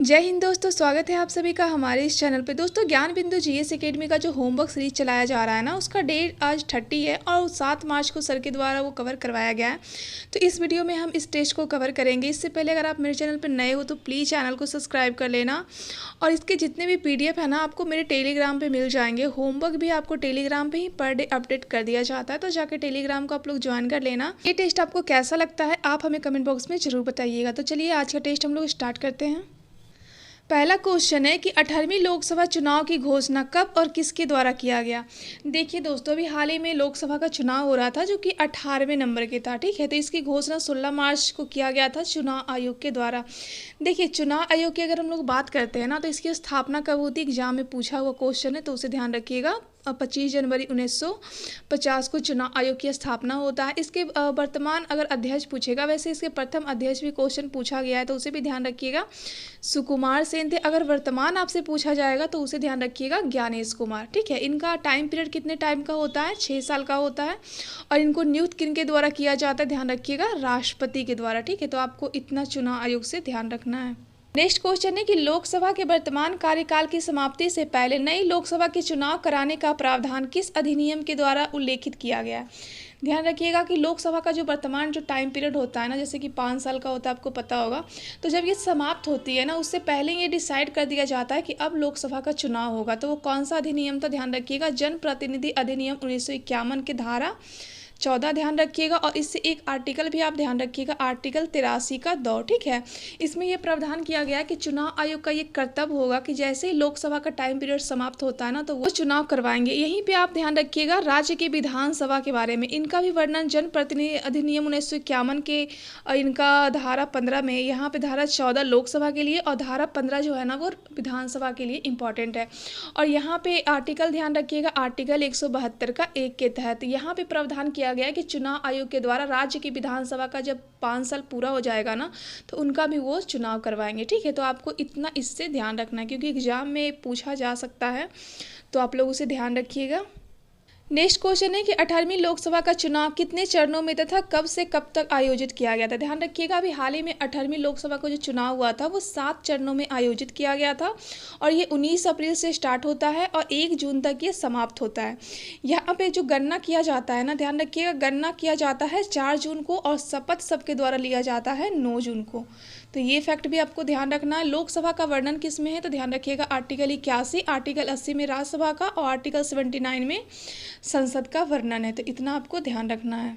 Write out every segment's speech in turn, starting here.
जय हिंद दोस्तों, स्वागत है आप सभी का हमारे इस चैनल पे। दोस्तों, ज्ञान बिंदु जीएस एकेडमी का जो होमवर्क सीरीज चलाया जा रहा है ना, उसका डेट आज 30 है और 7 मार्च को सर के द्वारा वो कवर करवाया गया है। तो इस वीडियो में हम इस टेस्ट को कवर करेंगे। इससे पहले अगर आप मेरे चैनल पर नए हो तो प्लीज़ चैनल को सब्सक्राइब कर लेना। और इसके जितने भी PDF है ना, आपको मेरे टेलीग्राम पर मिल जाएंगे। होमवर्क भी आपको टेलीग्राम पर ही पर डे अपडेट कर दिया जाता है, तो जाकर टेलीग्राम को आप लोग ज्वाइन कर लेना। ये टेस्ट आपको कैसा लगता है आप हमें कमेंट बॉक्स में ज़रूर बताइएगा। तो चलिए आज का टेस्ट हम लोग स्टार्ट करते हैं। पहला क्वेश्चन है कि 18वीं लोकसभा चुनाव की घोषणा कब और किसके द्वारा किया गया। देखिए दोस्तों, अभी हाल ही में लोकसभा का चुनाव हो रहा था जो कि 18वें नंबर के था। ठीक है, तो इसकी घोषणा 16 मार्च को किया गया था चुनाव आयोग के द्वारा। देखिए, चुनाव आयोग की अगर हम लोग बात करते हैं ना, तो इसकी स्थापना कब होती है, एग्जाम में पूछा हुआ क्वेश्चन है, तो उसे ध्यान रखिएगा। 25 जनवरी 1950 को चुनाव आयोग की स्थापना होता है। इसके वर्तमान अगर अध्यक्ष पूछेगा, वैसे इसके प्रथम अध्यक्ष भी क्वेश्चन पूछा गया है, तो उसे भी ध्यान रखिएगा, सुकुमार सेन थे। अगर वर्तमान आपसे पूछा जाएगा तो उसे ध्यान रखिएगा, ज्ञानेश कुमार। ठीक है, इनका टाइम पीरियड कितने टाइम का होता है, 6 साल का होता है। और इनको नियुक्त किन के द्वारा किया जाता है, ध्यान रखिएगा, राष्ट्रपति के द्वारा। ठीक है, तो आपको इतना चुनाव आयोग से ध्यान रखना है। नेक्स्ट क्वेश्चन है कि लोकसभा के वर्तमान कार्यकाल की समाप्ति से पहले नई लोकसभा के चुनाव कराने का प्रावधान किस अधिनियम के द्वारा उल्लेखित किया गया है। ध्यान रखिएगा कि लोकसभा का जो वर्तमान जो टाइम पीरियड होता है ना, जैसे कि 5 साल का होता है, आपको पता होगा। तो जब ये समाप्त होती है ना, उससे पहले ये डिसाइड कर दिया जाता है कि अब लोकसभा का चुनाव होगा। तो वो कौन सा अधिनियम था, ध्यान रखिएगा, जनप्रतिनिधि अधिनियम 1951 के धारा 14 ध्यान रखिएगा। और इससे एक आर्टिकल भी आप ध्यान रखिएगा, आर्टिकल 83 का 2। ठीक है, इसमें यह प्रावधान किया गया कि चुनाव आयोग का ये कर्तव्य होगा कि जैसे ही लोकसभा का टाइम पीरियड समाप्त होता है ना, तो वो चुनाव करवाएंगे। यहीं पे आप ध्यान रखिएगा राज्य की विधानसभा के बारे में, इनका भी वर्णन जनप्रतिनिधि अधिनियम 1951 के इनका धारा 15 में, यहाँ पे धारा 14 लोकसभा के लिए और धारा 15 जो है ना, वो विधानसभा के लिए इंपॉर्टेंट है। और यहाँ पे आर्टिकल ध्यान रखिएगा, आर्टिकल 172 का 1 के तहत यहाँ पे प्रावधान किया गया है कि चुनाव आयोग के द्वारा राज्य की विधानसभा का जब 5 साल पूरा हो जाएगा ना, तो उनका भी वो चुनाव करवाएंगे। ठीक है, तो आपको इतना इससे ध्यान रखना है, क्योंकि एग्जाम में पूछा जा सकता है, तो आप लोग उसे ध्यान रखिएगा। नेक्स्ट क्वेश्चन है कि 18वीं लोकसभा का चुनाव कितने चरणों में तथा कब से कब तक आयोजित किया गया था। ध्यान रखिएगा, अभी हाल ही में 18वीं लोकसभा का जो चुनाव हुआ था वो 7 चरणों में आयोजित किया गया था। और ये 19 अप्रैल से स्टार्ट होता है और 1 जून तक ये समाप्त होता है। यहाँ पे जो गणना किया जाता है ना, ध्यान रखिएगा, गणना किया जाता है 4 जून को और शपथ सबके द्वारा लिया जाता है 9 जून को। तो ये फैक्ट भी आपको ध्यान रखना है। लोकसभा का वर्णन किस में है, तो ध्यान रखिएगा, आर्टिकल 81, आर्टिकल 80 में राज्यसभा का और आर्टिकल 79 में संसद का वर्णन है। तो इतना आपको ध्यान रखना है।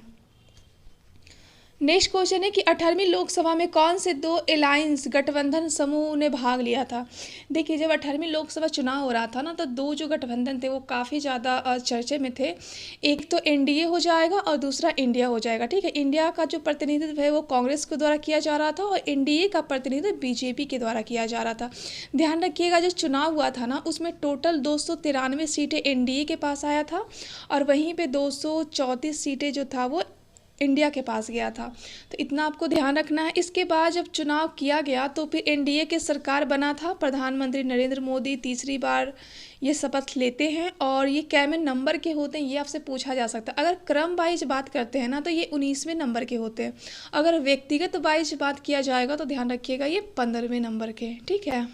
नेक्स्ट क्वेश्चन है कि 18वीं लोकसभा में कौन से 2 अलायंस गठबंधन समूह ने भाग लिया था। देखिए, जब 18वीं लोकसभा चुनाव हो रहा था ना, तो 2 जो गठबंधन थे वो काफ़ी ज़्यादा चर्चे में थे। एक तो NDA हो जाएगा और दूसरा इंडिया हो जाएगा। ठीक है, इंडिया का जो प्रतिनिधित्व है वो कांग्रेस के द्वारा किया जा रहा था और NDA का प्रतिनिधित्व BJP के द्वारा किया जा रहा था। ध्यान रखिएगा, जो चुनाव हुआ था ना, उसमें टोटल 293 सीटें NDA के पास आया था और वहीं पर 234 सीटें जो था वो इंडिया के पास गया था। तो इतना आपको ध्यान रखना है। इसके बाद जब चुनाव किया गया तो फिर NDA की सरकार बना था। प्रधानमंत्री नरेंद्र मोदी तीसरी बार ये शपथ लेते हैं और ये कैबिन नंबर के होते हैं, ये आपसे पूछा जा सकता है। अगर क्रम वाइज बात करते हैं ना, तो ये 19वें नंबर के होते हैं। अगर व्यक्तिगत वाइज बात किया जाएगा तो ध्यान रखिएगा, ये 15वें नंबर के। ठीक है,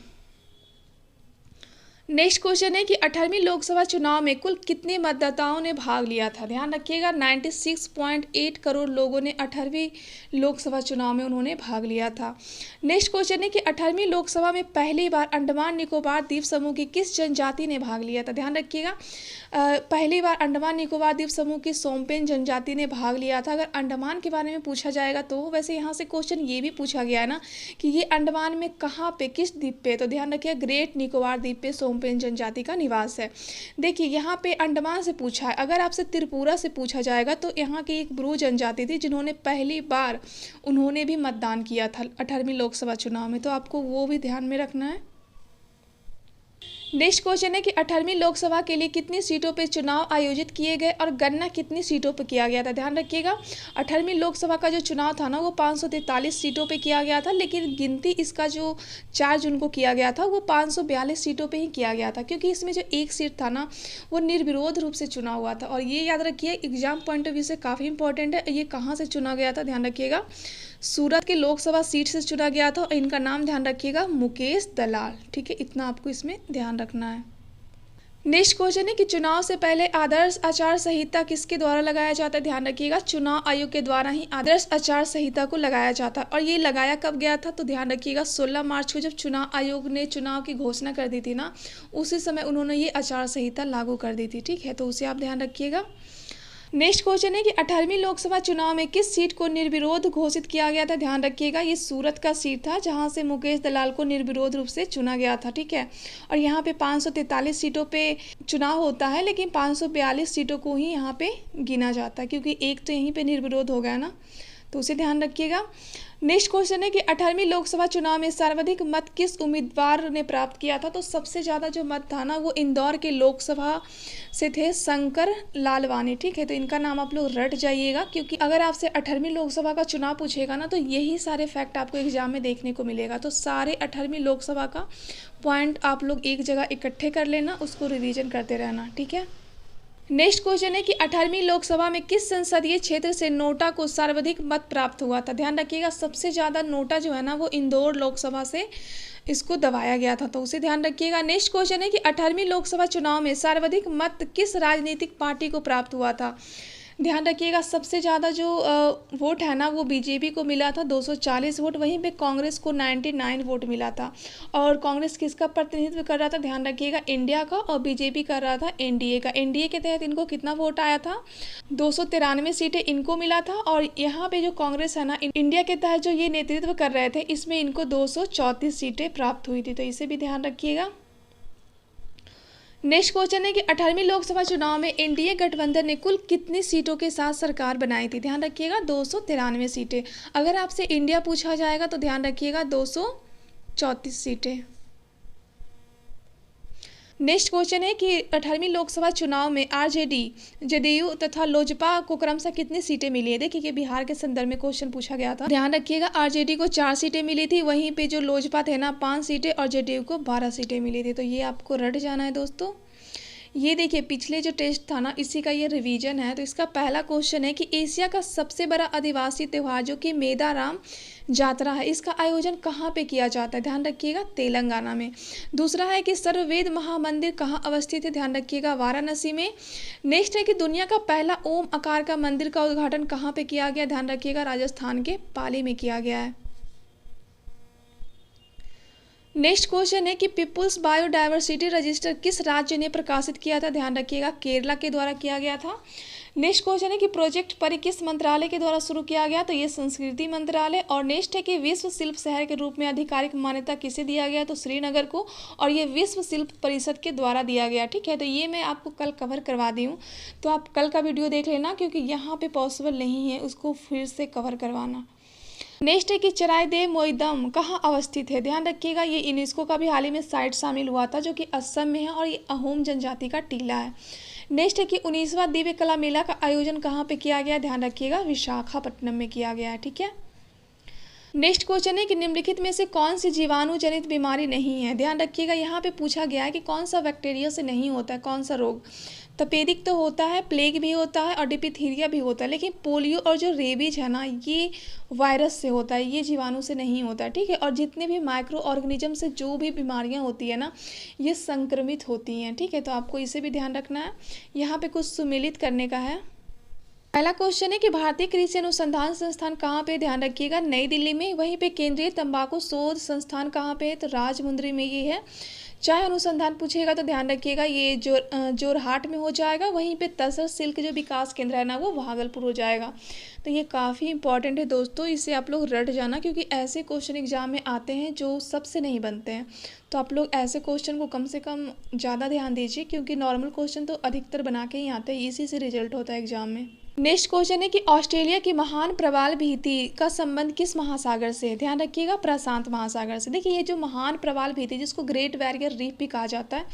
नेक्स्ट क्वेश्चन है कि 18वीं लोकसभा चुनाव में कुल कितने मतदाताओं ने भाग लिया था। ध्यान रखिएगा, 96.8 करोड़ लोगों ने 18वीं लोकसभा चुनाव में उन्होंने भाग लिया था। नेक्स्ट क्वेश्चन है कि 18वीं लोकसभा में पहली बार अंडमान निकोबार द्वीप समूह की किस जनजाति ने भाग लिया था। ध्यान रखिएगा, पहली बार अंडमान निकोबार द्वीप समूह की सोमपेन जनजाति ने भाग लिया था। अगर अंडमान के बारे में पूछा जाएगा तो वैसे यहाँ से क्वेश्चन ये भी पूछा गया है ना कि ये अंडमान में कहाँ पे, किस द्वीप पे, तो ध्यान रखिएगा, ग्रेट निकोबार द्वीप पे सोमपेन जनजाति का निवास है। देखिए, यहाँ पे अंडमान से पूछा है। अगर आपसे त्रिपुरा से पूछा जाएगा तो यहाँ की एक ब्रू जनजाति थी जिन्होंने पहली बार उन्होंने भी मतदान किया था 18वीं लोकसभा चुनाव में, तो आपको वो भी ध्यान में रखना है। नेक्स्ट क्वेश्चन है कि 18वीं लोकसभा के लिए कितनी सीटों पर चुनाव आयोजित किए गए और गणना कितनी सीटों पर किया गया था। ध्यान रखिएगा, 18वीं लोकसभा का जो चुनाव था ना, वो 543 सीटों पे किया गया था, लेकिन गिनती इसका जो 4 जून को किया गया था वो 542 सीटों पे ही किया गया था, क्योंकि इसमें जो एक सीट था ना, वो निर्विरोध रूप से चुना हुआ था। और ये याद रखिए, एग्जाम पॉइंट ऑफ व्यू से काफ़ी इंपॉर्टेंट है। ये कहाँ से चुना गया था, ध्यान रखिएगा, सूरत के लोकसभा सीट से चुना गया था और इनका नाम ध्यान रखिएगा मुकेश दलाल। ठीक है, इतना आपको इसमें ध्यान रखना है। नेक्स्ट क्वेश्चन है कि चुनाव से पहले आदर्श आचार संहिता किसके द्वारा लगाया जाता है? ध्यान रखिएगा चुनाव आयोग के द्वारा ही आदर्श आचार संहिता को लगाया जाता है। और ये लगाया कब गया था? तो ध्यान रखिएगा 16 मार्च को जब चुनाव आयोग ने चुनाव की घोषणा कर दी थी ना, उसी समय उन्होंने ये आचार संहिता लागू कर दी थी। ठीक है, तो उसे आप ध्यान रखिएगा। नेक्स्ट क्वेश्चन है कि 18वीं लोकसभा चुनाव में किस सीट को निर्विरोध घोषित किया गया था? ध्यान रखिएगा ये सूरत का सीट था जहां से मुकेश दलाल को निर्विरोध रूप से चुना गया था। ठीक है, और यहाँ पे 543 सीटों पे चुनाव होता है, लेकिन 542 सीटों को ही यहाँ पे गिना जाता है क्योंकि एक तो यहीं पे निर्विरोध हो गया ना, तो उसे ध्यान रखिएगा। नेक्स्ट क्वेश्चन है कि 18वीं लोकसभा चुनाव में सर्वाधिक मत किस उम्मीदवार ने प्राप्त किया था? तो सबसे ज़्यादा जो मत था ना वो इंदौर के लोकसभा से थे शंकर लालवानी। ठीक है, तो इनका नाम आप लोग रट जाइएगा क्योंकि अगर आपसे 18वीं लोकसभा का चुनाव पूछेगा ना तो यही सारे फैक्ट आपको एग्जाम में देखने को मिलेगा। तो सारे 18वीं लोकसभा का पॉइंट आप लोग एक जगह इकट्ठे कर लेना, उसको रिवीजन करते रहना। ठीक है, नेक्स्ट क्वेश्चन है कि 18वीं लोकसभा में किस संसदीय क्षेत्र से नोटा को सर्वाधिक मत प्राप्त हुआ था? ध्यान रखिएगा सबसे ज़्यादा नोटा जो है ना वो इंदौर लोकसभा से इसको दबाया गया था, तो उसे ध्यान रखिएगा। नेक्स्ट क्वेश्चन है कि 18वीं लोकसभा चुनाव में सर्वाधिक मत किस राजनीतिक पार्टी को प्राप्त हुआ था? ध्यान रखिएगा सबसे ज़्यादा जो वोट है ना वो बीजेपी को मिला था 240 वोट, वहीं पे कांग्रेस को 99 वोट मिला था। और कांग्रेस किसका प्रतिनिधित्व कर रहा था? ध्यान रखिएगा इंडिया का, और बीजेपी कर रहा था एनडीए का। एनडीए के तहत इनको कितना वोट आया था? 293 सीटें इनको मिला था। और यहाँ पे जो कांग्रेस है ना इंडिया के तहत जो ये नेतृत्व कर रहे थे, इसमें इनको 234 सीटें प्राप्त हुई थी, तो इसे भी ध्यान रखिएगा। नेक्स्ट क्वेश्चन है कि 18वीं लोकसभा चुनाव में एनडीए गठबंधन ने कुल कितनी सीटों के साथ सरकार बनाई थी? ध्यान रखिएगा 293 सीटें। अगर आपसे इंडिया पूछा जाएगा तो ध्यान रखिएगा 234 सीटें। नेक्स्ट क्वेश्चन है कि 18वीं लोकसभा चुनाव में आरजेडी, जदयू तथा लोजपा को क्रमशः कितनी सीटें मिली है? देखिए कि बिहार के संदर्भ में क्वेश्चन पूछा गया था। ध्यान रखिएगा आरजेडी को 4 सीटें मिली थी, वहीं पे जो लोजपा थे ना 5 सीटें और जदयू को 12 सीटें मिली थी, तो ये आपको रट जाना है दोस्तों। ये देखिए पिछले जो टेस्ट था ना इसी का ये रिवीजन है। तो इसका पहला क्वेश्चन है कि एशिया का सबसे बड़ा आदिवासी त्यौहार जो कि मेदाराम जातरा है, इसका आयोजन कहाँ पे किया जाता है? ध्यान रखिएगा तेलंगाना में। दूसरा है कि सर्ववेद महामंदिर कहाँ अवस्थित है? ध्यान रखिएगा वाराणसी में। नेक्स्ट है कि दुनिया का पहला ओम आकार का मंदिर का उद्घाटन कहाँ पे किया गया? ध्यान रखिएगा राजस्थान के पाली में किया गया है। नेक्स्ट क्वेश्चन है कि पीपुल्स बायोडायवर्सिटी रजिस्टर किस राज्य ने प्रकाशित किया था? ध्यान रखिएगा केरला के द्वारा किया गया था। नेक्स्ट क्वेश्चन है कि प्रोजेक्ट परी किस मंत्रालय के द्वारा शुरू किया गया? तो ये संस्कृति मंत्रालय। और नेक्स्ट है कि विश्व शिल्प शहर के रूप में आधिकारिक मान्यता किसे दिया गया? तो श्रीनगर को, और ये विश्व शिल्प परिषद के द्वारा दिया गया। ठीक है, तो ये मैं आपको कल कवर करवा दी हूँ, तो आप कल का वीडियो देख लेना क्योंकि यहाँ पे पॉसिबल नहीं है उसको फिर से कवर करवाना। नेक्स्ट है कि चराइदेव मोइदम कहाँ अवस्थित है? ध्यान रखिएगा ये यूनेस्को का भी हाल ही में साइट शामिल हुआ था जो कि असम में है, और ये अहोम जनजाति का टीला है। नेक्स्ट है कि 19वां दिव्य कला मेला का आयोजन कहाँ पे किया गया? ध्यान रखिएगा विशाखापट्टनम में किया गया है। ठीक है, नेक्स्ट क्वेश्चन है कि निम्नलिखित में से कौन सी जीवाणु जनित बीमारी नहीं है? ध्यान रखिएगा यहाँ पे पूछा गया है कि कौन सा बैक्टीरिया से नहीं होता है, कौन सा रोग? तपेदिक तो होता है, प्लेग भी होता है और डिप्थीरिया भी होता है, लेकिन पोलियो और जो रेबीज है ना ये वायरस से होता है, ये जीवाणु से नहीं होता है। ठीक है, और जितने भी माइक्रो ऑर्गेनिज्म से जो भी बीमारियां होती है ना ये संक्रमित होती हैं। ठीक है, तो आपको इसे भी ध्यान रखना है। यहाँ पे कुछ सुमेलित करने का है। पहला क्वेश्चन है कि भारतीय कृषि अनुसंधान संस्थान कहाँ पे? ध्यान रखिएगा नई दिल्ली में। वहीं पे केंद्रीय तंबाकू शोध संस्थान कहाँ पे है? तो राजमुंद्री में ये है। चाहे अनुसंधान पूछेगा तो ध्यान रखिएगा ये जोरहाट में हो जाएगा। वहीं पे तसर सिल्क जो विकास केंद्र है ना वो भागलपुर हो जाएगा। तो ये काफ़ी इंपॉर्टेंट है दोस्तों, इसे आप लोग रट जाना क्योंकि ऐसे क्वेश्चन एग्जाम में आते हैं जो सबसे नहीं बनते हैं। तो आप लोग ऐसे क्वेश्चन को कम से कम ज़्यादा ध्यान दीजिए क्योंकि नॉर्मल क्वेश्चन तो अधिकतर बना के ही आते हैं, इसी से रिजल्ट होता है एग्जाम में। नेक्स्ट क्वेश्चन है कि ऑस्ट्रेलिया की महान प्रवाल भीति का संबंध किस महासागर से है? ध्यान रखिएगा प्रशांत महासागर से। देखिए ये जो महान प्रवाल भीति जिसको ग्रेट बैरियर रीफ भी कहा जाता है,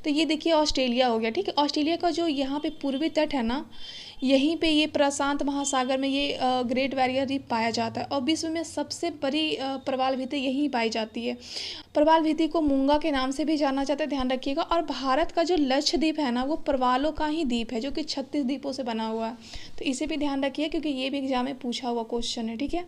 तो ये देखिए ऑस्ट्रेलिया हो गया। ठीक है, ऑस्ट्रेलिया का जो यहाँ पे पूर्वी तट है ना यहीं पे ये प्रशांत महासागर में ये ग्रेट बैरियर रीफ पाया जाता है और विश्व में सबसे बड़ी प्रवाल भीति यहीं पाई जाती है। प्रवाल भीति को मूंगा के नाम से भी जाना जाता है, ध्यान रखिएगा। और भारत का जो लक्षद्वीप है ना वो प्रवालों का ही द्वीप है जो कि 36 द्वीपों से बना हुआ है, तो इसे भी ध्यान रखिए क्योंकि ये भी एग्जाम में पूछा हुआ क्वेश्चन है। ठीक है,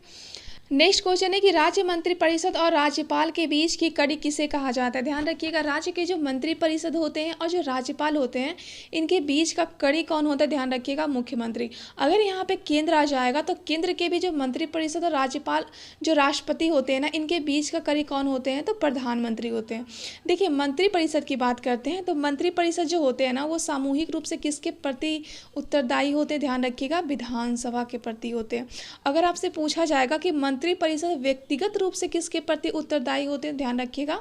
नेक्स्ट क्वेश्चन है कि राज्य मंत्रिपरिषद और राज्यपाल के बीच की कड़ी किसे कहा जाता है। ध्यान रखिएगा, राज्य के जो मंत्रिपरिषद होते हैं और जो राज्यपाल होते हैं इनके बीच का कड़ी कौन होता है। ध्यान रखिएगा, मुख्यमंत्री। अगर यहाँ पे केंद्र आ जाएगा तो केंद्र के भी जो मंत्रिपरिषद और राज्यपाल जो राष्ट्रपति होते हैं ना, इनके बीच का कड़ी कौन होते हैं, तो प्रधानमंत्री होते हैं। देखिए, मंत्रिपरिषद की बात करते हैं तो मंत्रिपरिषद जो होते हैं ना, वो सामूहिक रूप से किसके प्रति उत्तरदायी होते हैं। ध्यान रखिएगा, विधानसभा के प्रति होते हैं। अगर आपसे पूछा जाएगा कि मंत्रिपरिषद व्यक्तिगत रूप से किसके प्रति उत्तरदायी होते हैं, ध्यान रखिएगा,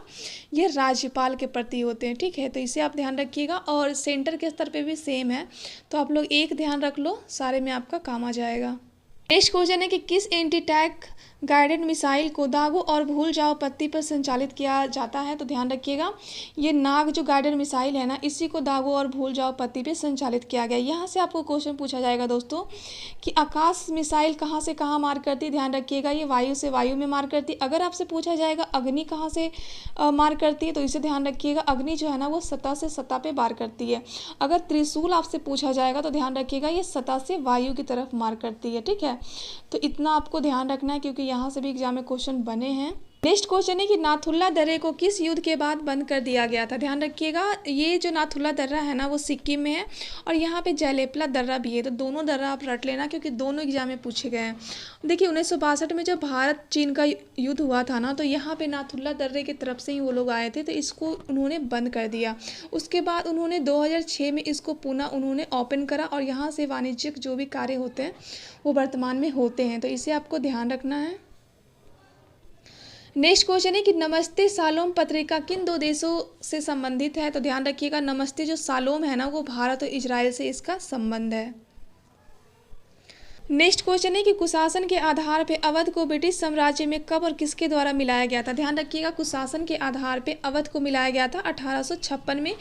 ये राज्यपाल के प्रति होते हैं। ठीक है, तो इसे आप ध्यान रखिएगा। और सेंटर के स्तर पे भी सेम है, तो आप लोग एक ध्यान रख लो, सारे में आपका काम आ जाएगा। नेक्स्ट क्वेश्चन है कि किस एंटी टैंक गाइडेड मिसाइल को दागो और भूल जाओ पत्ती पर संचालित किया जाता है। तो ध्यान रखिएगा, ये नाग जो गाइडेड मिसाइल है ना, इसी को दागो और भूल जाओ पत्ती पर संचालित किया गया। यहाँ से आपको क्वेश्चन पूछा जाएगा दोस्तों कि आकाश मिसाइल कहाँ से कहाँ मार करती है। ध्यान रखिएगा, ये वायु से वायु में मार करती है। अगर आपसे पूछा जाएगा अग्नि कहाँ से मार करती है, तो इसे ध्यान रखिएगा, अग्नि जो है ना वो सतह से सतह पे वार करती है। अगर त्रिशूल आपसे पूछा जाएगा तो ध्यान रखिएगा, ये सतह से वायु की तरफ मार करती है। ठीक है, तो इतना आपको ध्यान रखना है क्योंकि यहाँ से भी एग्जाम में क्वेश्चन बने हैं। नेक्स्ट क्वेश्चन है कि नाथुल्ला दर्रे को किस युद्ध के बाद बंद कर दिया गया था। ध्यान रखिएगा, ये जो नाथुल्ला दर्रा है ना, वो सिक्किम में है और यहाँ पे जयलेपला दर्रा भी है। तो दोनों दर्रा आप रट लेना क्योंकि दोनों एग्जाम में पूछे गए हैं। देखिए, 1962 में जब भारत चीन का युद्ध हुआ था ना, तो यहाँ पे नाथुल्ला दर्रे की तरफ से ही वो लोग आए थे, तो इसको उन्होंने बंद कर दिया। उसके बाद उन्होंने 2006 में इसको पुनः उन्होंने ओपन करा और यहाँ से वाणिज्यिक जो भी कार्य होते हैं वो वर्तमान में होते हैं, तो इसे आपको ध्यान रखना है। नेक्स्ट क्वेश्चन है कि नमस्ते शालोम पत्रिका किन दो देशों से संबंधित है। तो ध्यान रखिएगा, नमस्ते जो शालोम है ना, वो भारत और इजराइल से इसका संबंध है। नेक्स्ट क्वेश्चन है कि कुशासन के आधार पे अवध को ब्रिटिश साम्राज्य में कब और किसके द्वारा मिलाया गया था। ध्यान रखिएगा, कुशासन के आधार पे अवध को मिलाया गया था 1856 में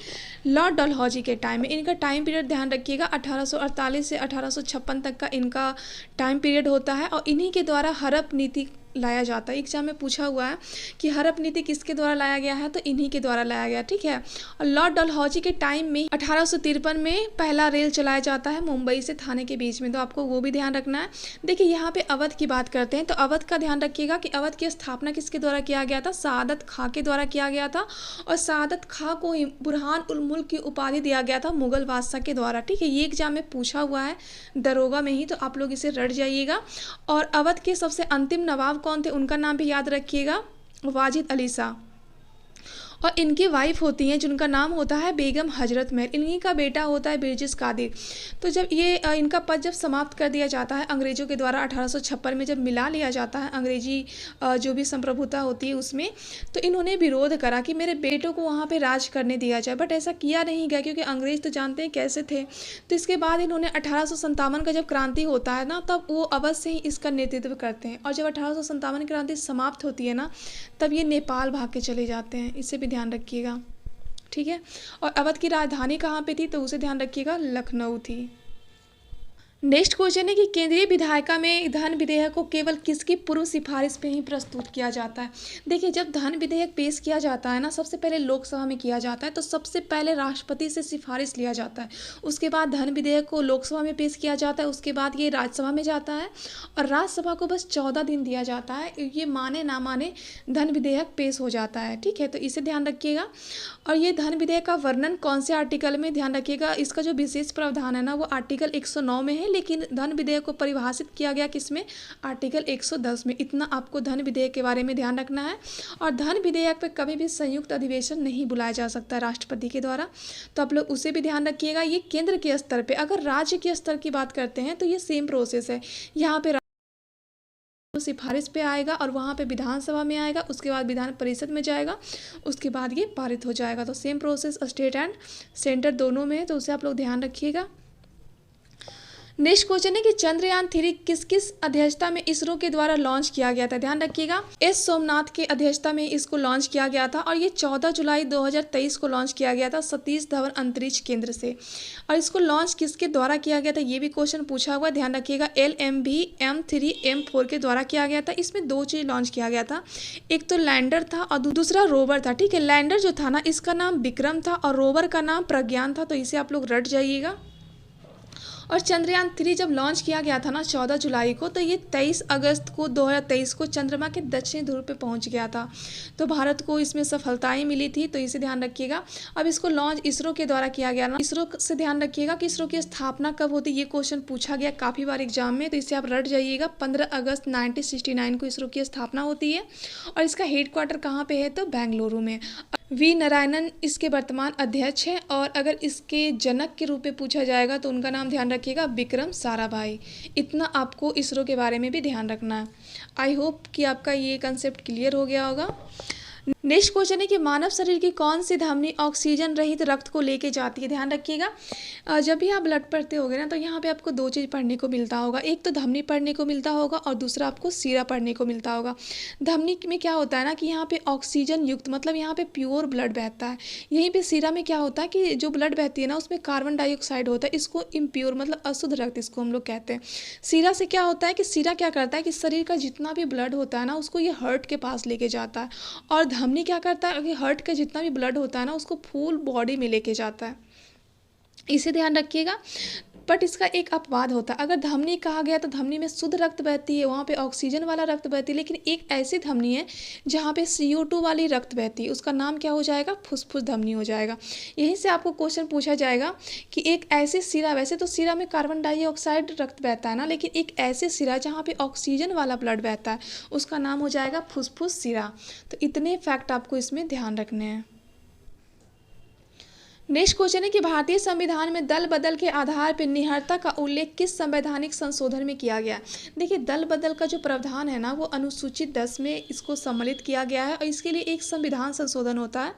लॉर्ड डलहौजी के टाइम में। इनका टाइम पीरियड ध्यान रखिएगा, 1848 से 1856 तक का इनका टाइम पीरियड होता है और इन्हीं के द्वारा हड़प नीति लाया जाता है। एग्जाम में पूछा हुआ है कि हड़प नीति किसके द्वारा लाया गया है, तो इन्हीं के द्वारा लाया गया। ठीक है, और लॉर्ड डलहौजी के टाइम में 1853 में पहला रेल चलाया जाता है मुंबई से थाने के बीच में, तो आपको वो भी ध्यान रखना है। देखिए, यहाँ पे अवध की बात करते हैं तो अवध का ध्यान रखिएगा कि अवध की स्थापना किसके द्वारा किया गया था, सआदत खां के द्वारा किया गया था और सआदत खां को ही बुरहान उल मुल्क की उपाधि दिया गया था मुगल बादशाह के द्वारा। ठीक है, ये एग्जाम में पूछा हुआ है दरोगा में ही, तो आप लोग इसे रट जाइएगा। और अवध के सबसे अंतिम नवाब कौन थे, उनका नाम भी याद रखिएगा, वाजिद अली शाह। और इनकी वाइफ होती हैं जिनका नाम होता है बेगम हजरत महल। इन्हीं का बेटा होता है बिरजिस कादिर। तो जब ये इनका पद जब समाप्त कर दिया जाता है अंग्रेज़ों के द्वारा 1856 में, जब मिला लिया जाता है अंग्रेजी जो भी संप्रभुता होती है उसमें, तो इन्होंने विरोध करा कि मेरे बेटों को वहाँ पे राज करने दिया जाए, बट ऐसा किया नहीं गया क्योंकि अंग्रेज़ तो जानते हैं कैसे थे। तो इसके बाद इन्होंने 1857 का जब क्रांति होता है ना, तब वो अवध से ही इसका नेतृत्व करते हैं और जब 1857 की क्रांति समाप्त होती है ना, तब ये नेपाल भाग के चले जाते हैं। इससे ध्यान रखिएगा, ठीक है। और अवध की राजधानी कहाँ पे थी, तो उसे ध्यान रखिएगा, लखनऊ थी। नेक्स्ट क्वेश्चन है कि केंद्रीय विधायिका में धन विधेयक को केवल किसकी पूर्व सिफारिश पे ही प्रस्तुत किया जाता है। देखिए, जब धन विधेयक पेश किया जाता है ना, सबसे पहले लोकसभा में किया जाता है, तो सबसे पहले राष्ट्रपति से सिफारिश लिया जाता है। उसके बाद धन विधेयक को लोकसभा में पेश किया जाता है, उसके बाद ये राज्यसभा में जाता है और राज्यसभा को बस 14 दिन दिया जाता है, ये माने ना माने धन विधेयक पेश हो जाता है। ठीक है, तो इसे ध्यान रखिएगा। और ये धन विधेयक का वर्णन कौन से आर्टिकल में, ध्यान रखिएगा, इसका जो विशेष प्रावधान है ना, वो आर्टिकल 109 में है, लेकिन धन विधेयक को परिभाषित किया गया किसमें, आर्टिकल 110 में। इतना आपको धन विधेयक के बारे में ध्यान रखना है। और धन विधेयक पे कभी भी संयुक्त अधिवेशन नहीं बुलाया जा सकता राष्ट्रपति के द्वारा, तो आप लोग उसे भी ध्यान रखिएगा। ये केंद्र के स्तर पे, अगर राज्य के स्तर की बात करते हैं तो ये सेम प्रोसेस है। यहाँ पे सिफारिश पे आएगा और वहाँ पे विधानसभा में आएगा, उसके बाद विधान परिषद में जाएगा, उसके बाद ये पारित हो जाएगा। तो same process state and centre दोनों में है, तो उसे आप लोग ध्यान रखिएगा। नेक्स्ट क्वेश्चन है कि चंद्रयान 3 किस किस अध्यक्षता में इसरो के द्वारा लॉन्च किया गया था। ध्यान रखिएगा, एस सोमनाथ के अध्यक्षता में इसको लॉन्च किया गया था और ये 14 जुलाई 2023 को लॉन्च किया गया था सतीश धवन अंतरिक्ष केंद्र से। और इसको लॉन्च किसके द्वारा किया गया था, ये भी क्वेश्चन पूछा हुआ है, ध्यान रखिएगा। LMV M3 M4 के द्वारा किया गया था। इसमें दो चीज़ लॉन्च किया गया था, एक तो लैंडर था और दूसरा रोवर था। ठीक है, लैंडर जो था ना, इसका नाम विक्रम था और रोवर का नाम प्रज्ञान था, तो इसे आप लोग रट जाइएगा। और चंद्रयान 3 जब लॉन्च किया गया था ना 14 जुलाई को, तो ये 23 अगस्त को 2023 को चंद्रमा के दक्षिणी ध्रुव पे पहुंच गया था। तो भारत को इसमें सफलताएं मिली थी, तो इसे ध्यान रखिएगा। अब इसको लॉन्च इसरो के द्वारा किया गया ना। इसरो से ध्यान रखिएगा कि इसरो की स्थापना कब होती है, ये क्वेश्चन पूछा गया काफ़ी बार एग्जाम में, तो इसे आप रट जाइएगा। 15 अगस्त 1969 को इसरो की स्थापना होती है। और इसका हेडक्वार्टर कहाँ पे है, तो बेंगलुरु में। वी नारायणन इसके वर्तमान अध्यक्ष हैं। और अगर इसके जनक के रूप में पूछा जाएगा तो उनका नाम ध्यान रखिएगा विक्रम साराभाई। इतना आपको इसरो के बारे में भी ध्यान रखना है। आई होप कि आपका ये कंसेप्ट क्लियर हो गया होगा। नेक्स्ट क्वेश्चन है कि मानव शरीर की कौन सी धमनी ऑक्सीजन रहित रक्त को लेके जाती है। ध्यान रखिएगा, जब भी आप ब्लड पढ़ते होगे ना, तो यहाँ पे आपको दो चीज़ पढ़ने को मिलता होगा। एक तो धमनी पढ़ने को मिलता होगा और दूसरा आपको सीरा पढ़ने को मिलता होगा। धमनी में क्या होता है ना कि यहाँ पे ऑक्सीजन युक्त, मतलब यहाँ पे प्योर ब्लड बहता है। यहीं पे सीरा में क्या होता है कि जो ब्लड बहती है ना, उसमें कार्बन डाइऑक्साइड होता है। इसको इम्प्योर मतलब अशुद्ध रक्त इसको हम लोग कहते हैं। सीरा से क्या होता है कि सीरा क्या करता है कि शरीर का जितना भी ब्लड होता है ना, उसको ये हार्ट के पास लेके जाता है। और धमनी क्या करता है कि हार्ट का जितना भी ब्लड होता है ना, उसको फुल बॉडी में लेके जाता है। इसे ध्यान रखिएगा। बट इसका एक अपवाद होता है। अगर धमनी कहा गया तो धमनी में शुद्ध रक्त बहती है, वहाँ पे ऑक्सीजन वाला रक्त बहती है। लेकिन एक ऐसी धमनी है जहाँ पे CO2 वाली रक्त बहती है, उसका नाम क्या हो जाएगा, फुसफुस धमनी हो जाएगा। यहीं से आपको क्वेश्चन पूछा जाएगा कि एक ऐसी सिरा, वैसे तो सिरा में कार्बन डाइऑक्साइड रक्त बहता है ना, लेकिन एक ऐसे सिरा जहाँ पे ऑक्सीजन वाला ब्लड बहता है, उसका नाम हो जाएगा फुसफुस सिरा। तो इतने फैक्ट आपको इसमें ध्यान रखने हैं। नेक्स्ट क्वेश्चन है कि भारतीय संविधान में दल बदल के आधार पर निहरता का उल्लेख किस संवैधानिक संशोधन में किया गया। देखिए, दल बदल का जो प्रावधान है ना, वो अनुसूचित 10 में इसको सम्मिलित किया गया है। और इसके लिए एक संविधान संशोधन होता है,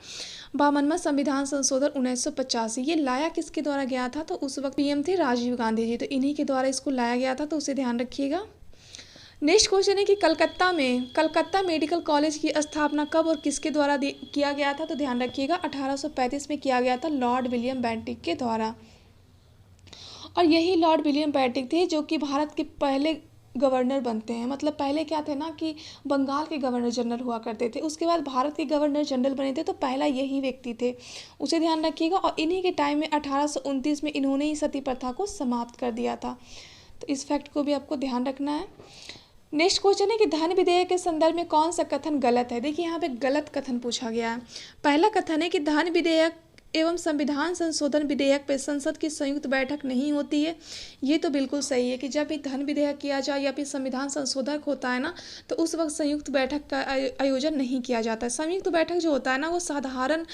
52वां संविधान संशोधन 1985। ये लाया किसके द्वारा गया था, तो उस वक्त PM थे राजीव गांधी जी, तो इन्हीं के द्वारा इसको लाया गया था, तो उसे ध्यान रखिएगा। नेक्स्ट क्वेश्चन है कि कलकत्ता मेडिकल कॉलेज की स्थापना कब और किसके द्वारा किया गया था, तो ध्यान रखिएगा 1835 में किया गया था लॉर्ड विलियम बेंटिक के द्वारा। और यही लॉर्ड विलियम बेंटिक थे जो कि भारत के पहले गवर्नर बनते हैं। मतलब पहले क्या थे ना कि बंगाल के गवर्नर जनरल हुआ करते थे, उसके बाद भारत के गवर्नर जनरल बने थे, तो पहला यही व्यक्ति थे, उसे ध्यान रखिएगा। और इन्हीं के टाइम में 1829 में इन्होंने ही सती प्रथा को समाप्त कर दिया था, तो इस फैक्ट को भी आपको ध्यान रखना है। नेक्स्ट क्वेश्चन है कि धन विधेयक के संदर्भ में कौन सा कथन गलत है। देखिए, यहाँ पे गलत कथन पूछा गया है। पहला कथन है कि धन विधेयक एवं संविधान संशोधन विधेयक पर संसद की संयुक्त बैठक नहीं होती है। ये तो बिल्कुल सही है कि जब भी धन विधेयक किया जाए या फिर संविधान संशोधक होता है ना, तो उस वक्त संयुक्त बैठक का आयोजन नहीं किया जाता है। संयुक्त बैठक जो होता है ना, वो साधारण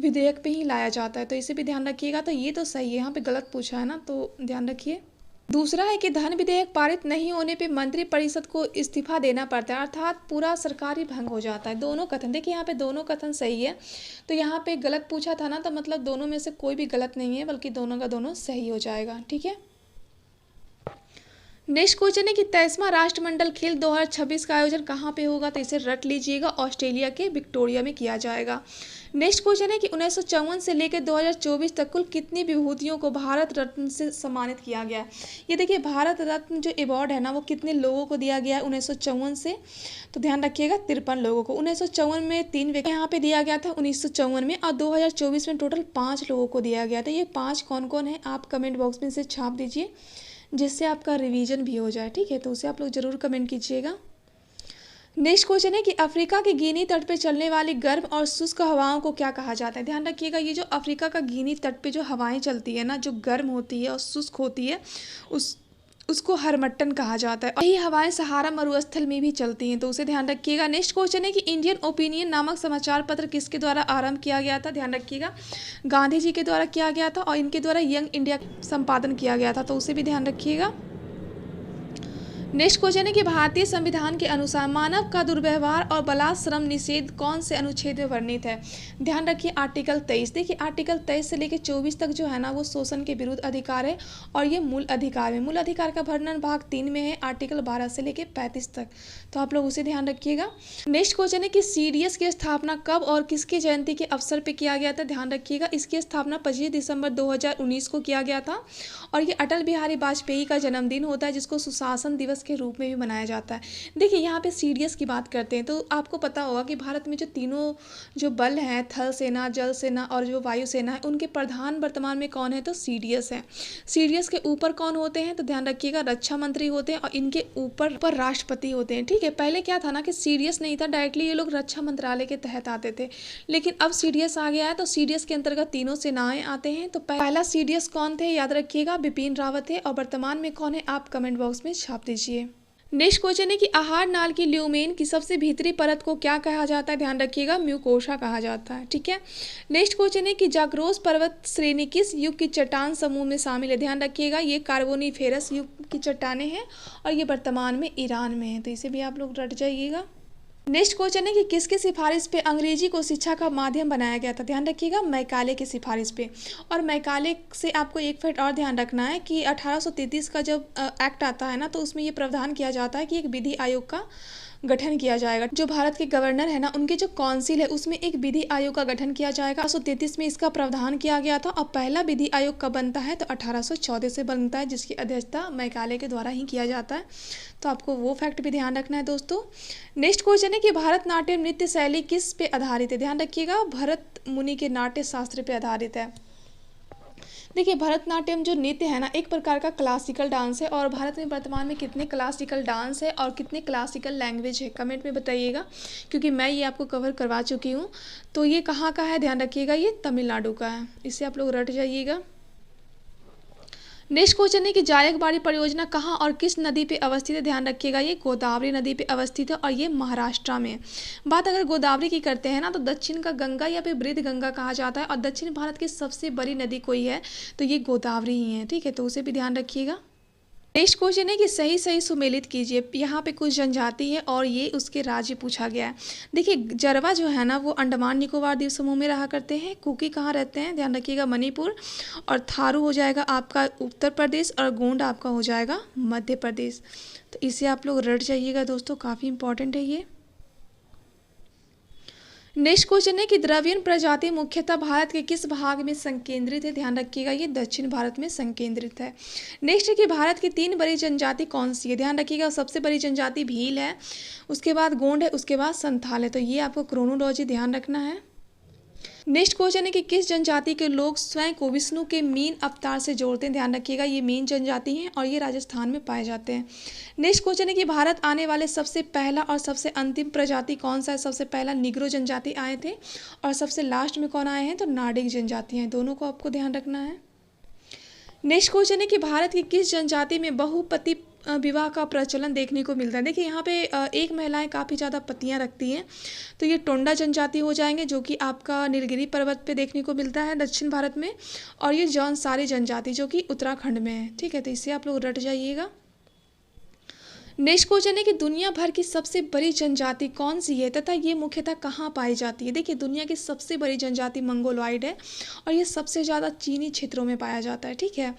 विधेयक पे ही लाया जाता है, तो इसे भी ध्यान रखिएगा। तो ये तो सही है, यहाँ पे गलत पूछा है ना, तो ध्यान रखिए। दूसरा है कि धन विधेयक पारित नहीं होने पे मंत्रिपरिषद को इस्तीफा देना पड़ता है, अर्थात पूरा सरकारी भंग हो जाता है। दोनों कथन, देखिए यहाँ पे दोनों कथन सही है, तो यहाँ पे गलत पूछा था ना, तो मतलब दोनों में से कोई भी गलत नहीं है, बल्कि दोनों का दोनों सही हो जाएगा। ठीक है। नेक्स्ट क्वेश्चन है कि 23वां राष्ट्रमंडल खेल 2026 का आयोजन कहाँ पे होगा, तो इसे रट लीजिएगा, ऑस्ट्रेलिया के विक्टोरिया में किया जाएगा। नेक्स्ट क्वेश्चन है कि 1954 से लेकर 2024 तक कुल कितनी विभूतियों को भारत रत्न से सम्मानित किया गया है। ये देखिए, भारत रत्न जो अवार्ड है ना, वो कितने लोगों को दिया गया है 1954 से, तो ध्यान रखिएगा 53 लोगों को। 1954 में 3 व्यक्ति यहाँ पे दिया गया था 1954 में, और 2024 में टोटल 5 लोगों को दिया गया था। ये 5 कौन कौन है, आप कमेंट बॉक्स में से छाप दीजिए, जिससे आपका रिवीजन भी हो जाए। ठीक है, तो उसे आप लोग जरूर कमेंट कीजिएगा। नेक्स्ट क्वेश्चन है कि अफ्रीका के गिनी तट पे चलने वाली गर्म और शुष्क हवाओं को क्या कहा जाता है। ध्यान रखिएगा, ये जो अफ्रीका का गिनी तट पे जो हवाएं चलती है ना, जो गर्म होती है और शुष्क होती है, उसको हरमट्टन कहा जाता है। और यही हवाएं सहारा मरुस्थल में भी चलती हैं, तो उसे ध्यान रखिएगा। नेक्स्ट क्वेश्चन है कि इंडियन ओपिनियन नामक समाचार पत्र किसके द्वारा आरंभ किया गया था। ध्यान रखिएगा, गांधी जी के द्वारा किया गया था, और इनके द्वारा यंग इंडिया संपादन किया गया था, तो उसे भी ध्यान रखिएगा। नेक्स्ट क्वेश्चन है कि भारतीय संविधान के अनुसार मानव का दुर्व्यवहार और बलात्श्रम निषेध कौन से अनुच्छेद में वर्णित है। ध्यान रखिए आर्टिकल 23। देखिए, आर्टिकल 23 से लेकर 24 तक जो है ना, वो शोषण के विरुद्ध अधिकार है, और ये मूल अधिकार है। मूल अधिकार का वर्णन भाग 3 में है, आर्टिकल 12 से लेकर 35 तक, तो आप लोग उसे ध्यान रखिएगा। नेक्स्ट क्वेश्चन है कि CDS की स्थापना कब और किसकी जयंती के अवसर पर किया गया था। ध्यान रखिएगा, इसकी स्थापना 25 दिसंबर 2019 को किया गया था, और ये अटल बिहारी वाजपेयी का जन्मदिन होता है, जिसको सुशासन दिवस के रूप में भी मनाया जाता है। देखिए यहाँ पे CDS की बात करते हैं तो आपको पता होगा कि भारत में जो तीनों जो बल हैं, थल सेना, जल सेना और जो वायु सेना है, उनके प्रधान वर्तमान में कौन है तो CDS है। CDS के ऊपर कौन होते हैं तो ध्यान रखिएगा रक्षा मंत्री होते हैं और इनके ऊपर राष्ट्रपति होते हैं। ठीक है, पहले क्या था ना कि CDS नहीं था, डायरेक्टली ये लोग रक्षा मंत्रालय के तहत आते थे, लेकिन अब CDS आ गया है तो CDS के अंतर्गत तीनों सेनाएं आते हैं। तो पहला CDS कौन थे याद रखिएगा, बिपिन रावत है। और वर्तमान में कौन है आप कमेंट बॉक्स में छाप दीजिए। नेक्स्ट क्वेश्चन है कि आहार नाल की ल्यूमेन की सबसे भीतरी परत को क्या कहा जाता है, ध्यान रखिएगा म्यूकोसा कहा जाता है। ठीक है, नेक्स्ट क्वेश्चन है कि जाग्रोस पर्वत श्रेणी किस युग की चट्टान समूह में शामिल है, ध्यान रखिएगा ये कार्बोनिफेरस युग की चट्टानें हैं और ये वर्तमान में ईरान में है, तो इसे भी आप लोग रट जाइएगा। नेक्स्ट क्वेश्चन है कि किसकी सिफारिश पे अंग्रेजी को शिक्षा का माध्यम बनाया गया था, ध्यान रखिएगा मैकाले की सिफारिश पे। और मैकाले से आपको एक फैक्ट और ध्यान रखना है कि 1833 का जब एक्ट आता है ना तो उसमें ये प्रावधान किया जाता है कि एक विधि आयोग का गठन किया जाएगा। जो भारत के गवर्नर है ना उनके जो काउंसिल है उसमें एक विधि आयोग का गठन किया जाएगा। 1833 में इसका प्रावधान किया गया था और पहला विधि आयोग कब बनता है तो 1814 से बनता है, जिसकी अध्यक्षता मैकाले के द्वारा ही किया जाता है। तो आपको वो फैक्ट भी ध्यान रखना है दोस्तों। नेक्स्ट क्वेश्चन है कि भारतनाट्यम नृत्य शैली किस पे आधारित है, ध्यान रखिएगा भरत मुनि के नाट्य शास्त्र पे आधारित है। देखिए भरतनाट्यम जो नृत्य है ना एक प्रकार का क्लासिकल डांस है और भारत में वर्तमान में कितने क्लासिकल डांस है और कितने क्लासिकल लैंग्वेज है कमेंट में बताइएगा, क्योंकि मैं ये आपको कवर करवा चुकी हूँ। तो ये कहाँ का है ध्यान रखिएगा, ये तमिलनाडु का है, इसे आप लोग रट जाइएगा। नेक्स्ट क्वेश्चन है कि जायकबाड़ी परियोजना कहाँ और किस नदी पे अवस्थित है, ध्यान रखिएगा ये गोदावरी नदी पे अवस्थित है और ये महाराष्ट्र में। बात अगर गोदावरी की करते हैं ना तो दक्षिण का गंगा या फिर बृहद गंगा कहा जाता है और दक्षिण भारत की सबसे बड़ी नदी कोई है तो ये गोदावरी ही है। ठीक है, तो उसे भी ध्यान रखिएगा। नेक्स्ट क्वेश्चन है कि सही सही सुमेलित कीजिए। यहाँ पे कुछ जनजाति है और ये उसके राज्य पूछा गया है। देखिए जरवा जो है ना वो अंडमान निकोबार द्वीप समूह में रहा करते हैं। कुकी कहाँ रहते हैं, ध्यान रखिएगा मणिपुर। और थारू हो जाएगा आपका उत्तर प्रदेश और गोंड आपका हो जाएगा मध्य प्रदेश। तो इसे आप लोग रट जाइएगा दोस्तों, काफ़ी इंपॉर्टेंट है ये। नेक्स्ट क्वेश्चन है कि द्रविड़ प्रजाति मुख्यतः भारत के किस भाग में संकेंद्रित है, ध्यान रखिएगा ये दक्षिण भारत में संकेंद्रित है। नेक्स्ट है कि भारत की 3 बड़ी जनजाति कौन सी है, ध्यान रखिएगा सबसे बड़ी जनजाति भील है, उसके बाद गोंड है, उसके बाद संथाल है। तो ये आपको क्रोनोलॉजी ध्यान रखना है। नेक्स्ट क्वेश्चन है कि किस जनजाति के लोग स्वयं को विष्णु के मीन अवतार से जोड़ते हैं, ध्यान रखिएगा ये मीन जनजाति हैं और ये राजस्थान में पाए जाते हैं। नेक्स्ट क्वेश्चन है कि भारत आने वाले सबसे पहला और सबसे अंतिम प्रजाति कौन सा है, सबसे पहला निग्रो जनजाति आए थे और सबसे लास्ट में कौन आए हैं तो नाडिग जनजाति हैं, दोनों को आपको ध्यान रखना है। नेक्स्ट क्वेश्चन है कि भारत की किस जनजाति में बहुपति विवाह का प्रचलन देखने को मिलता है। देखिए यहाँ पे एक महिलाएं काफ़ी ज़्यादा पतियाँ रखती हैं, तो ये टोंडा जनजाति हो जाएंगे जो कि आपका नीलगिरी पर्वत पे देखने को मिलता है दक्षिण भारत में। और ये जौनसारी जनजाति जो कि उत्तराखंड में है। ठीक है, तो इसे आप लोग रट जाइएगा। नेक्स्ट क्वेश्चन है कि दुनिया भर की सबसे बड़ी जनजाति कौन सी है तथा ये मुख्यतः कहाँ पाई जाती है। देखिए दुनिया की सबसे बड़ी जनजाति मंगोलॉइड है और ये सबसे ज़्यादा चीनी क्षेत्रों में पाया जाता है। ठीक है,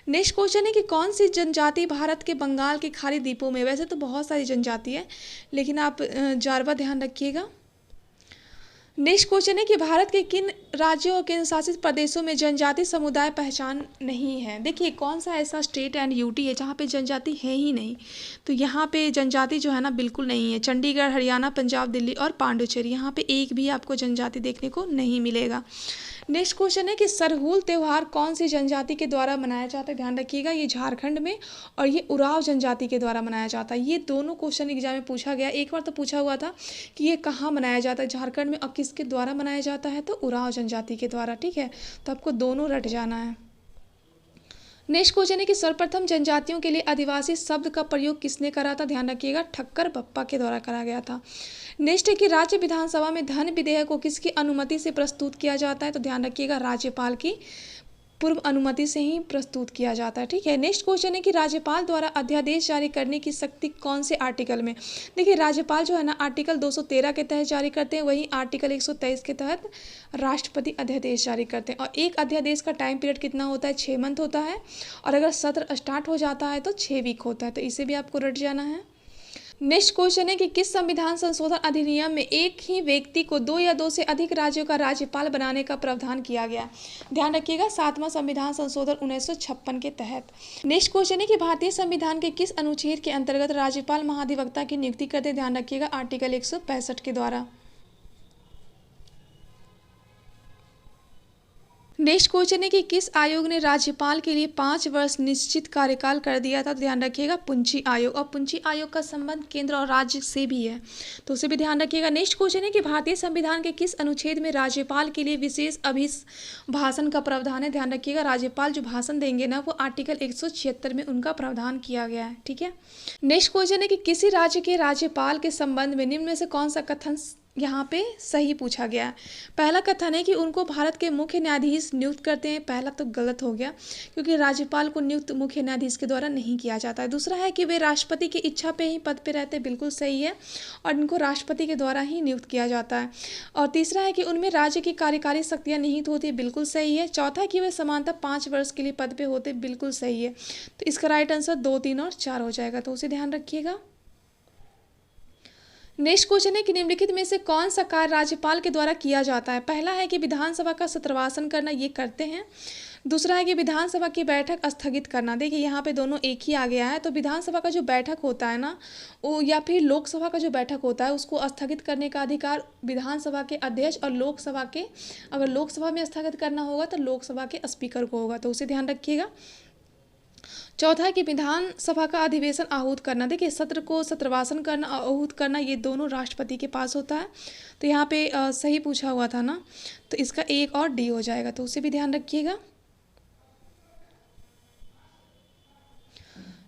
नेक्स्ट क्वेश्चन है कि कौन सी जनजाति भारत के बंगाल के खाड़ी द्वीपों में, वैसे तो बहुत सारी जनजाति है लेकिन आप जारवा ध्यान रखिएगा। नेक्स्ट क्वेश्चन है कि भारत के किन राज्यों और केंद्र शासित प्रदेशों में जनजाति समुदाय पहचान नहीं है। देखिए कौन सा ऐसा स्टेट एंड यूटी है जहाँ पे जनजाति है ही नहीं, तो यहाँ पे जनजाति जो है ना बिल्कुल नहीं है। चंडीगढ़, हरियाणा, पंजाब, दिल्ली और पांडुचेरी, यहाँ पे एक भी आपको जनजाति देखने को नहीं मिलेगा। नेक्स्ट क्वेश्चन है कि सरहूल त्यौहार कौन सी जनजाति के द्वारा मनाया जाता है, ध्यान रखिएगा ये झारखंड में और ये उराव जनजाति के द्वारा मनाया जाता है। ये दोनों क्वेश्चन एग्जाम में पूछा गया, एक बार तो पूछा हुआ था कि ये कहाँ मनाया जाता है, झारखंड में, और किसके द्वारा मनाया जाता है तो उराव जनजाति के द्वारा। ठीक है, तो आपको दोनों रट जाना है। नेक्स्ट क्वेश्चन है कि सर्वप्रथम जनजातियों के लिए आदिवासी शब्द का प्रयोग किसने करा था, ध्यान रखिएगा ठक्कर बप्पा के द्वारा करा गया था। नेक्स्ट है कि राज्य विधानसभा में धन विधेयक को किसकी अनुमति से प्रस्तुत किया जाता है, तो ध्यान रखिएगा राज्यपाल की पूर्व अनुमति से ही प्रस्तुत किया जाता है। ठीक है, नेक्स्ट क्वेश्चन है कि राज्यपाल द्वारा अध्यादेश जारी करने की शक्ति कौन से आर्टिकल में। देखिए राज्यपाल जो है ना आर्टिकल 213 के तहत जारी करते हैं, वहीं आर्टिकल 123 के तहत राष्ट्रपति अध्यादेश जारी करते हैं। और एक अध्यादेश का टाइम पीरियड कितना होता है, 6 मंथ होता है और अगर सत्र स्टार्ट हो जाता है तो 6 वीक होता है। तो इसे भी आपको रट जाना है। नेक्स्ट क्वेश्चन है कि किस संविधान संशोधन अधिनियम में एक ही व्यक्ति को 2 या 2 से अधिक राज्यों का राज्यपाल बनाने का प्रावधान किया गया? ध्यान रखिएगा, 7वां संविधान संशोधन 1956 के तहत। नेक्स्ट क्वेश्चन है कि भारतीय संविधान के किस अनुच्छेद के अंतर्गत राज्यपाल महाधिवक्ता की नियुक्ति करते? ध्यान रखिएगा, आर्टिकल 165 के द्वारा। नेक्स्ट क्वेश्चन है कि किस आयोग ने राज्यपाल के लिए 5 वर्ष निश्चित कार्यकाल कर दिया था? तो ध्यान रखिएगा, पुंची आयोग। और पुंची आयोग का संबंध केंद्र और राज्य से भी है, तो उसे भी ध्यान रखिएगा। नेक्स्ट क्वेश्चन है कि भारतीय संविधान के किस अनुच्छेद में राज्यपाल के लिए विशेष अभिभाषण का प्रावधान है? ध्यान रखिएगा, राज्यपाल जो भाषण देंगे ना, वो आर्टिकल 176 में उनका प्रावधान किया गया है। ठीक है। नेक्स्ट क्वेश्चन है कि किसी राज्य के राज्यपाल के संबंध में निम्न में से कौन सा कथन यहाँ पे सही पूछा गया है? पहला कथन है कि उनको भारत के मुख्य न्यायाधीश नियुक्त करते हैं। पहला तो गलत हो गया, क्योंकि राज्यपाल को नियुक्त मुख्य न्यायाधीश के द्वारा नहीं किया जाता है। दूसरा है कि वे राष्ट्रपति की इच्छा पे ही पद पे रहते हैं। बिल्कुल सही है, और इनको राष्ट्रपति के द्वारा ही नियुक्त किया जाता है। और तीसरा है कि उनमें राज्य की कार्यकारी शक्तियाँ निहित होती है। बिल्कुल सही है। चौथा है कि वे समानतः 5 वर्ष के लिए पद पे होते। बिल्कुल सही है। तो इसका राइट आंसर 2, 3 और 4 हो जाएगा, तो उसे ध्यान रखिएगा। नेक्स्ट क्वेश्चन है कि निम्नलिखित में से कौन सा कार्य राज्यपाल के द्वारा किया जाता है? पहला है कि विधानसभा का सत्रवासन करना, ये करते हैं। दूसरा है कि विधानसभा की बैठक स्थगित करना। देखिए यहाँ पे दोनों एक ही आ गया है। तो विधानसभा का जो बैठक होता है ना, वो या फिर लोकसभा का जो बैठक होता है, उसको स्थगित करने का अधिकार विधानसभा के अध्यक्ष और लोकसभा के, अगर लोकसभा में स्थगित करना होगा तो लोकसभा के स्पीकर को होगा, तो उसे ध्यान रखिएगा। चौथा है कि विधानसभा का अधिवेशन आहूत करना। देखिए सत्र को सत्रवासन करना, आहूत करना, ये दोनों राष्ट्रपति के पास होता है। तो यहाँ पे सही पूछा हुआ था ना, तो इसका 1 और डी हो जाएगा, तो उसे भी ध्यान रखिएगा।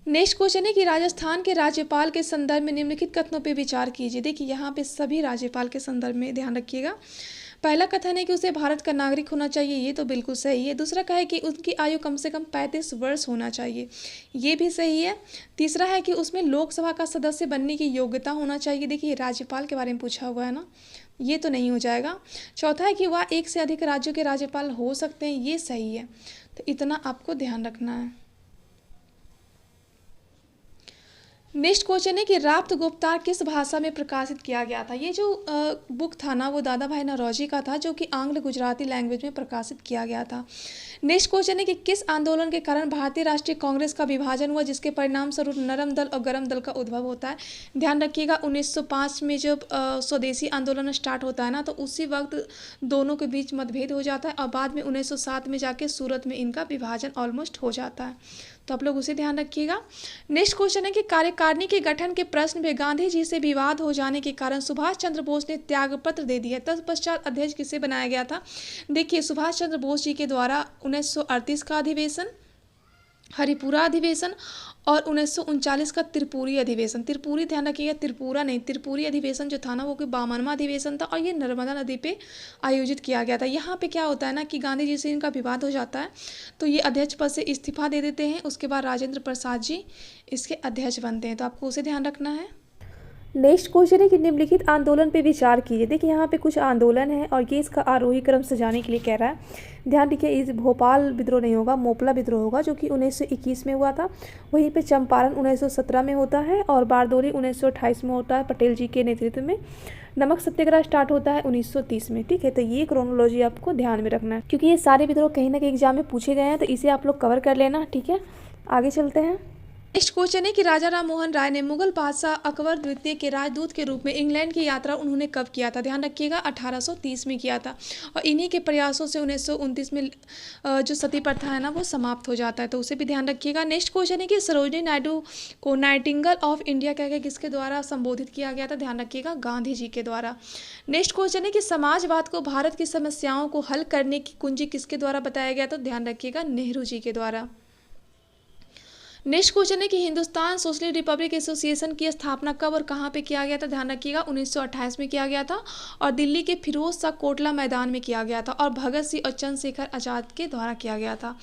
नेक्स्ट क्वेश्चन है कि राजस्थान के राज्यपाल के संदर्भ में निम्नलिखित कथनों पे विचार कीजिए। देखिए यहाँ पे सभी राज्यपाल के संदर्भ में ध्यान रखिएगा। पहला कथन है कि उसे भारत का नागरिक होना चाहिए, ये तो बिल्कुल सही है। दूसरा का है कि उसकी आयु कम से कम 35 वर्ष होना चाहिए, ये भी सही है। तीसरा है कि उसमें लोकसभा का सदस्य बनने की योग्यता होना चाहिए। देखिए राज्यपाल के बारे में पूछा हुआ है ना, ये तो नहीं हो जाएगा। चौथा है कि वह 1 से अधिक राज्यों के राज्यपाल हो सकते हैं, ये सही है। तो इतना आपको ध्यान रखना है। नेक्स्ट क्वेश्चन है कि राप्त गुप्तार किस भाषा में प्रकाशित किया गया था? ये जो बुक था ना, वो दादा भाई नौरोजी का था, जो कि आंग्ल गुजराती लैंग्वेज में प्रकाशित किया गया था। नेक्स्ट क्वेश्चन है कि किस आंदोलन के कारण भारतीय राष्ट्रीय कांग्रेस का विभाजन हुआ, जिसके परिणाम स्वरूप नरम दल और गरम दल का उद्भव होता है? ध्यान रखिएगा, 1905 में जब स्वदेशी आंदोलन स्टार्ट होता है ना, तो उसी वक्त दोनों के बीच मतभेद हो जाता है, और बाद में 1907 में जाके सूरत में इनका विभाजन ऑलमोस्ट हो जाता है। तो आप लोग उसे ध्यान रखिएगा। नेक्स्ट क्वेश्चन है कि कार्यकारिणी के गठन के प्रश्न में गांधी जी से विवाद हो जाने के कारण सुभाष चंद्र बोस ने त्यागपत्र दे दिया। तत्पश्चात अध्यक्ष किसे बनाया गया था? देखिए सुभाष चंद्र बोस जी के द्वारा 1938 का अधिवेशन, हरिपुरा अधिवेशन और 1939 का त्रिपुरी अधिवेशन। त्रिपुरी ध्यान रखिएगा, त्रिपुरा नहीं, त्रिपुरी अधिवेशन जो था ना, वो कि 52वां अधिवेशन था, और ये नर्मदा नदी पे आयोजित किया गया था। यहाँ पे क्या होता है ना कि गांधी जी से इनका विवाद हो जाता है, तो ये अध्यक्ष पद से इस्तीफा दे देते हैं। उसके बाद राजेंद्र प्रसाद जी इसके अध्यक्ष बनते हैं, तो आपको उसे ध्यान रखना है। नेक्स्ट क्वेश्चन है कि निम्नलिखित आंदोलन पे विचार कीजिए। देखिए यहाँ पे कुछ आंदोलन है, और ये इसका आरोही क्रम सजाने के लिए कह रहा है। ध्यान रखिए, इस भोपाल विद्रोह नहीं होगा, मोपला विद्रोह होगा, जो कि 1921 में हुआ था। वहीं पे चंपारण 1917 में होता है, और बारदोली 1928 में होता है पटेल जी के नेतृत्व में। नमक सत्याग्रह स्टार्ट होता है 1930 में। ठीक है, तो ये क्रोनोलॉजी आपको ध्यान में रखना है, क्योंकि ये सारे विद्रोह कहीं ना कहीं एग्जाम में पूछे गए हैं, तो इसे आप लोग कवर कर लेना। ठीक है, आगे चलते हैं। नेक्स्ट क्वेश्चन है कि राजा राम मोहन राय ने मुगल बादशाह अकबर द्वितीय के राजदूत के रूप में इंग्लैंड की यात्रा उन्होंने कब किया था? ध्यान रखिएगा, 1830 में किया था, और इन्हीं के प्रयासों से 1929 में जो सती प्रथा है ना, वो समाप्त हो जाता है, तो उसे भी ध्यान रखिएगा। नेक्स्ट क्वेश्चन है कि सरोजिनी नायडू को नाइटिंगेल ऑफ इंडिया कह के किसके द्वारा संबोधित किया गया था? ध्यान रखिएगा, गांधी जी के द्वारा। नेक्स्ट क्वेश्चन है कि समाजवाद को भारत की समस्याओं को हल करने की कुंजी किसके द्वारा बताया गया? तो ध्यान रखिएगा, नेहरू जी के द्वारा। नेक्स्ट क्वेश्चन है कि हिंदुस्तान सोशलिस्ट रिपब्लिक एसोसिएशन की स्थापना कब और कहाँ पे किया गया था? ध्यान रखिएगा, 1928 में किया गया था, और दिल्ली के फिरोज शाह कोटला मैदान में किया गया था, और भगत सिंह और चंद्रशेखर आजाद के द्वारा किया गया था।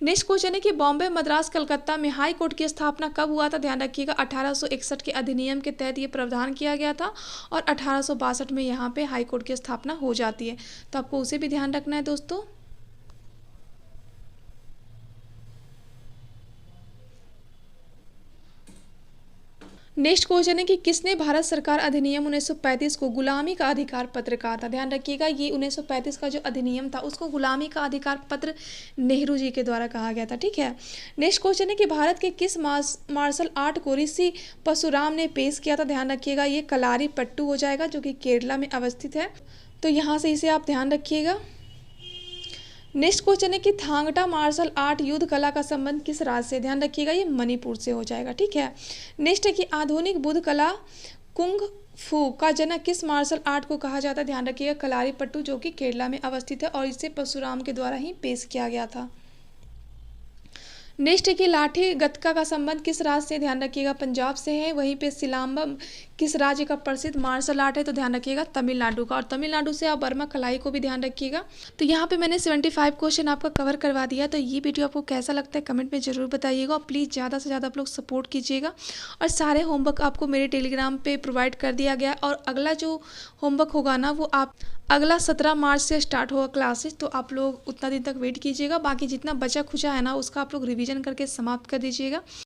नेक्स्ट क्वेश्चन है कि बॉम्बे, मद्रास, कलकत्ता में हाई कोर्ट की स्थापना कब हुआ था? ध्यान रखिएगा, 1861 के अधिनियम के तहत ये प्रावधान किया गया था, और 1862 में यहाँ पे हाई कोर्ट की स्थापना हो जाती है, तो आपको उसे भी ध्यान रखना है दोस्तों। नेक्स्ट क्वेश्चन है कि किसने भारत सरकार अधिनियम 1935 को गुलामी का अधिकार पत्र कहा था। ध्यान रखिएगा, ये 1935 का जो अधिनियम था उसको गुलामी का अधिकार पत्र नेहरू जी के द्वारा कहा गया था। ठीक है। नेक्स्ट क्वेश्चन है कि भारत के किस मार्शल आर्ट को ऋषि परशुराम ने पेश किया था। ध्यान रखिएगा, ये कलारी पट्टू हो जाएगा जो कि केरला में अवस्थित है, तो यहाँ से इसे आप ध्यान रखिएगा। नेक्स्ट क्वेश्चन है कि थांगटा मार्शल आर्ट युद्ध कला का संबंध किस राज्य से। ध्यान रखिएगा, ये मणिपुर से हो जाएगा। ठीक है। नेक्स्ट है कि आधुनिक बुद्ध कला कुंग फू का जनक किस मार्शल आर्ट को कहा जाता है। ध्यान रखिएगा, कलारी पट्टू जो कि केरला में अवस्थित है और इसे परशुराम के द्वारा ही पेश किया गया था। नेक्स्ट है कि लाठी गतका का संबंध किस राज्य से। ध्यान रखिएगा, पंजाब से है। वहीं पे सिलाम्बम किस राज्य का प्रसिद्ध मार्शल आर्ट है, तो ध्यान रखिएगा तमिलनाडु का, और तमिलनाडु से आप बर्मा कलाई को भी ध्यान रखिएगा। तो यहाँ पे मैंने 75 क्वेश्चन आपका कवर करवा दिया। तो ये वीडियो आपको कैसा लगता है कमेंट में ज़रूर बताइएगा, और प्लीज़ ज़्यादा से ज़्यादा आप लोग सपोर्ट कीजिएगा। और सारे होमवर्क आपको मेरे टेलीग्राम पर प्रोवाइड कर दिया गया, और अगला जो होमवर्क होगा ना वो आप अगला 17 मार्च से स्टार्ट होगा क्लासेस, तो आप लोग उतना दिन तक वेट कीजिएगा। बाकी जितना बचा खुचा है ना उसका आप लोग रिवीजन करके समाप्त कर दीजिएगा।